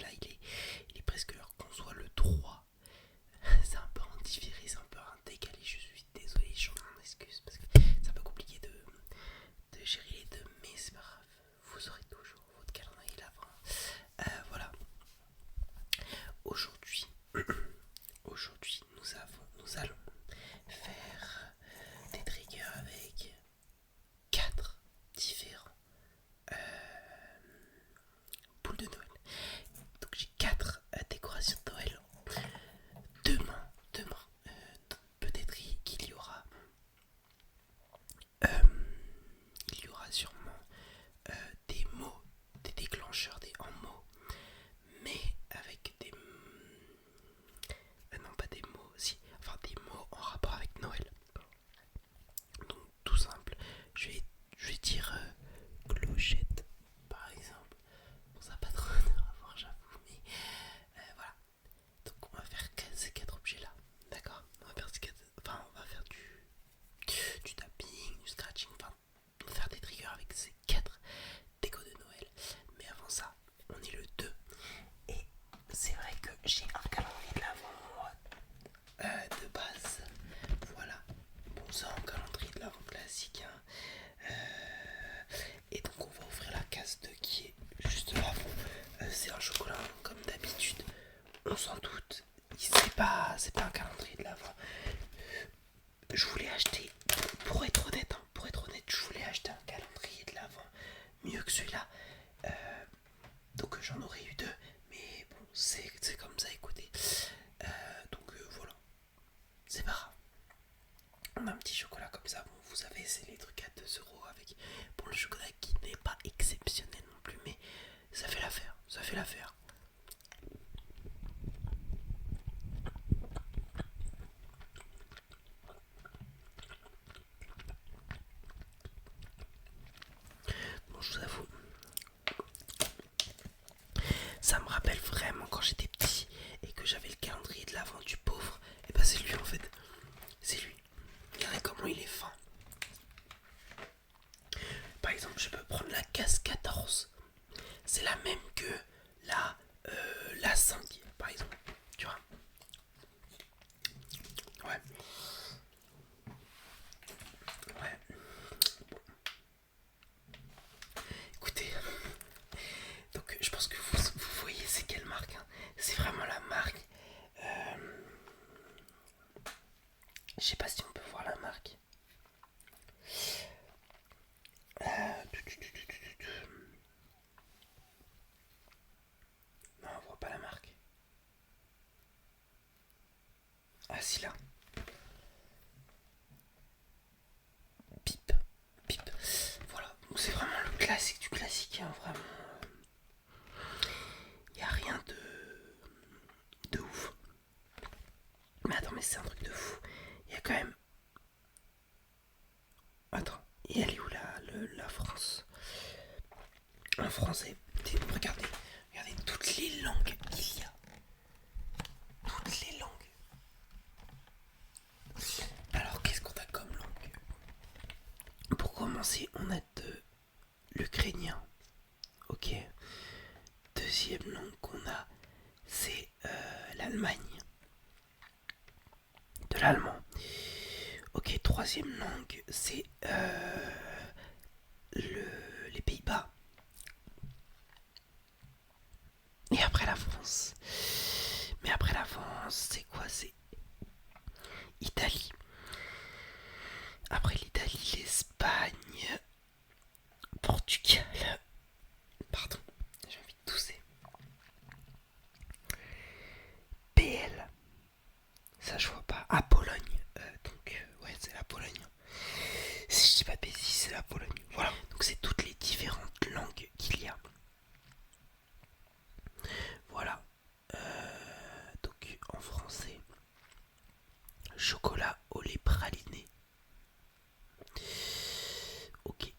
là, il est presque l'heure qu'on soit le 3. C'est un peu en différé, c'est un peu en décalé. Je suis désolé, je m'en excuse parce que c'est un peu compliqué de gérer les deux, mais c'est pas grave. Vous aurez toujours votre calendrier d'avant. Voilà. Aujourd'hui, aujourd'hui, nous allons faire des triggers avec 4 différents boules de Noël. Donc j'ai 4 décorations de Noël. Demain, peut-être euh, il y aura sûrement des mots, des déclencheurs, des en mots, mais avec des non pas des mots, si, enfin des mots en rapport avec Noël. Donc tout simple, je vais, je vais dire clochette par exemple. Bon, ça n'a pas trop de rapport, j'avoue, mais voilà. Donc on va faire ces 4 objets là, d'accord. On va faire on va faire du tapping, du scratching, enfin on va faire des triggers avec ces 4 décos de Noël. Mais avant ça, on est le 2 et c'est vrai que j'ai un calendrier de l'avant de base. Voilà, bon ça un calendrier de l'avant classique, hein. Et donc on va ouvrir la case 2 qui est juste l'avant. C'est un chocolat comme d'habitude, on s'en doute. C'est pas un calendrier de l'avant. Je voulais acheter, pour être honnête, je voulais acheter un calendrier de l'avant mieux que celui-là. Donc j'en aurais eu 2, mais bon, c'est comme ça, écoutez. Voilà, c'est pas grave. On a un petit chocolat comme ça, bon, vous savez, c'est les trucs à 2 € avec. Bon, le chocolat qui n'est pas exceptionnel non plus, mais ça fait l'affaire, ça fait l'affaire. Bon, je vous avoue, ça me rappelle vraiment quand j'étais petit et que j'avais le calendrier de l'avant du pauvre. Et bah c'est lui en fait, c'est lui. Regardez comment il est fin. Par exemple, je peux prendre la case 14. C'est la même que la 5, par exemple. Tu vois. Ouais. Ouais. Écoutez. Donc je pense que vous voyez c'est quelle marque, hein. C'est vraiment la marque. Je sais pas si on peut voir la marque. Non, on voit pas la marque. Ah si, là. Pip. Pip. Voilà. Donc c'est vraiment le classique du classique, hein, vraiment. Y a rien de ouf. Mais attends, mais c'est un truc de fou. Il y a quand même. Attends, et elle est où la France? En français, regardez toutes les langues qu'il y a. Toutes les langues. Alors, qu'est-ce qu'on a comme langue? Pour commencer, on a l'ukrainien. Ok. Deuxième langue qu'on a, c'est l'Allemagne. De l'allemand. Ok, troisième langue, c'est les Pays-Bas. Et après la France. Mais après la France, c'est quoi? C'est Italie. Après l'Italie, l'Espagne, Portugal. Pardon, j'ai envie de tousser. PL. Ça, je vois pas. Ah, Pologne. Ouais, c'est la Pologne. Si je dis pas de bêtises, c'est la Pologne. Voilà. Donc, c'est toutes les différentes langues qu'il y a. Voilà. Donc, en français, chocolat au lait praliné. Ok.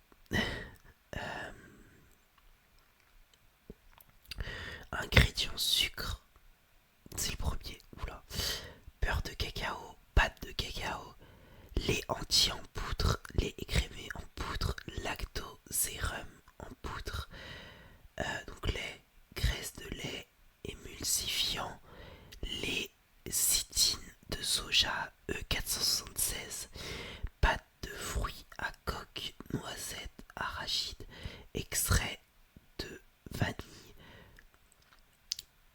Ingrédients sucre. C'est le premier. Oula. Beurre de cacao, pâte de cacao, lait entier en poudre, lait écrémé en poudre, lacto sérum en poudre, donc lait, graisse de lait,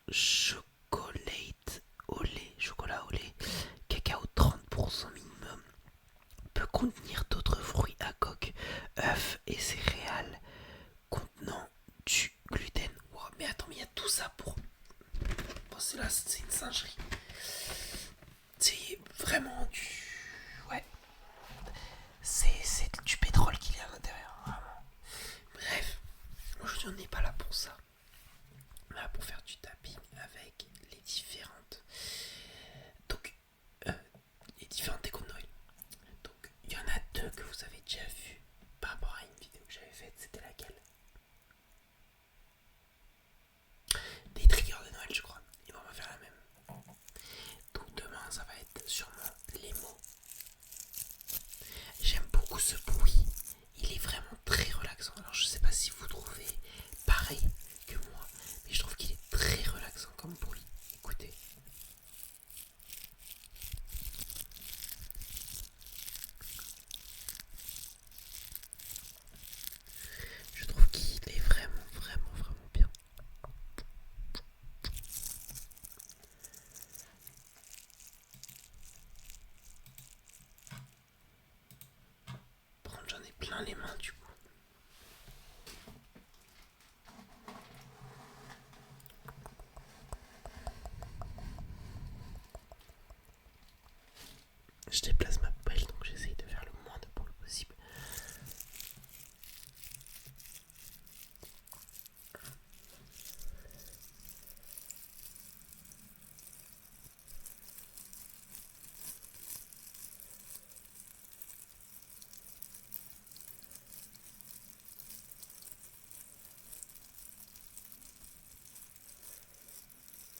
chocolate au lait, chocolat au lait, cacao 30% minimum, peut contenir d'autres fruits à coque, œufs et céréales contenant du gluten. Wow, mais attends, mais il y a tout ça pour. Bon, c'est là, c'est une singerie. C'est vraiment du. Ouais, c'est du pétrole qu'il y a à l'intérieur, vraiment. Bref, aujourd'hui on n'est pas là pour ça. On est là pour faire du tapping avec les différentes. Donc, euh, les différentes décos de Noël. Donc, il y en a deux que vous avez déjà vues par rapport à une vidéo que j'avais faite. C'était laquelle? Des triggers de Noël, je crois. Ils vont me faire la même. Donc, demain, ça va être sûrement les mots. J'aime beaucoup ce bruit. Il est vraiment très relaxant. Alors, je sais pas si vous trouvez pareil que moi, mais je trouve qu'il est très relaxant comme bruit. Écoutez. Je trouve qu'il est vraiment, vraiment, vraiment bien. Par contre, j'en ai plein les mains du coup. Je déplace ma poubelle, donc j'essaye de faire le moins de bruit possible.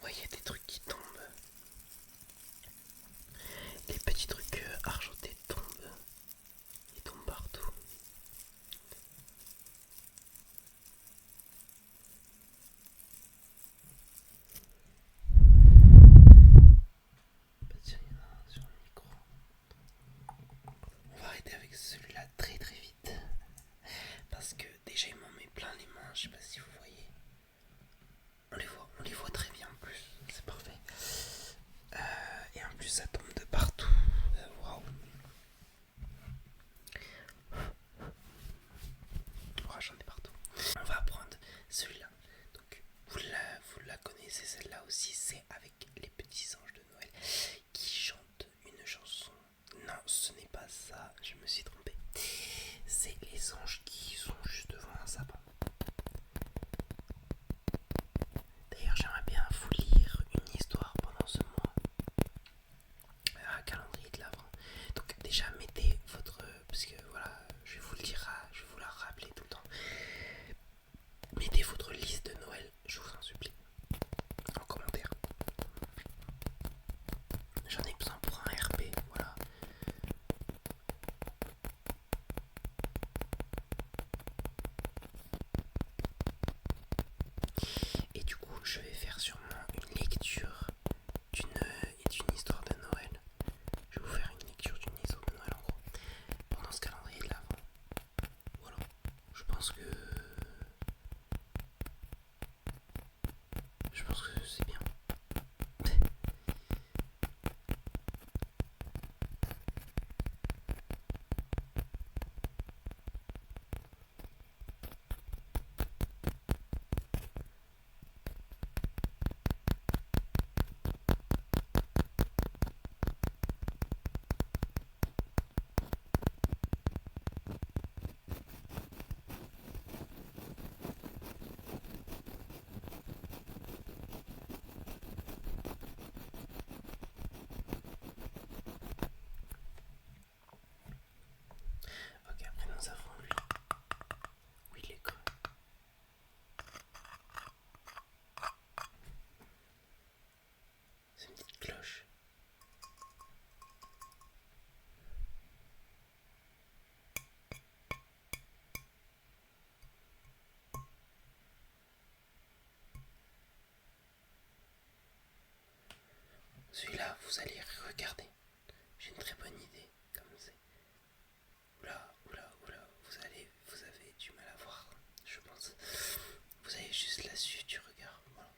Ouais, il y a des trucs qui tombent. Les petits trucs argentés tombent. Ils tombent partout. Bah tiens, il y en a un sur le micro. On va arrêter avec celui-là très très vite. Parce que déjà il m'en met plein les mains, je sais pas si vous voyez. On les voit très bien en plus, c'est parfait. Et en plus ça tombe de partout. Waouh. Oh, j'en ai partout. On va prendre celui-là. Donc vous la connaissez celle-là aussi, c'est avec les petits anges de Noël qui chantent une chanson. Non, ce n'est pas ça, je me suis trompé. C'est les anges qui sont juste devant un sapin. D'ailleurs, j'aimerais bien vous lire une histoire pendant ce mois. Un calendrier de l'Avent. Donc déjà mettez votre. Parce que voilà, je vais vous le dire, je vais vous la rappeler tout le temps. Mettez votre liste de Noël, je vous en supplie, en commentaire. J'en ai besoin pour un RP, voilà. Et du coup, je vais faire sûrement une lecture d'une histoire de Noël. Je vais vous faire une lecture d'une histoire de Noël en gros, pendant ce calendrier de l'Avent. Voilà, je pense que c'est bien. Ok, après nous avons lui. Oui, il est creux. C'est une petite cloche. Celui-là, vous allez regarder. J'ai une très bonne idée, comme c'est. Oula, oula, oula, vous avez du mal à voir, je pense. Vous avez juste la suite du regard, voilà.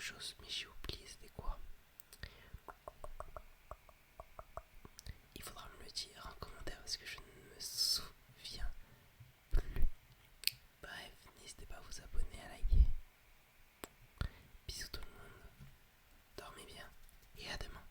chose, mais j'ai oublié c'était quoi. Il faudra me le dire en commentaire parce que je ne me souviens plus. Bref, n'hésitez pas à vous abonner, à liker. Bisous tout le monde, dormez bien et à demain.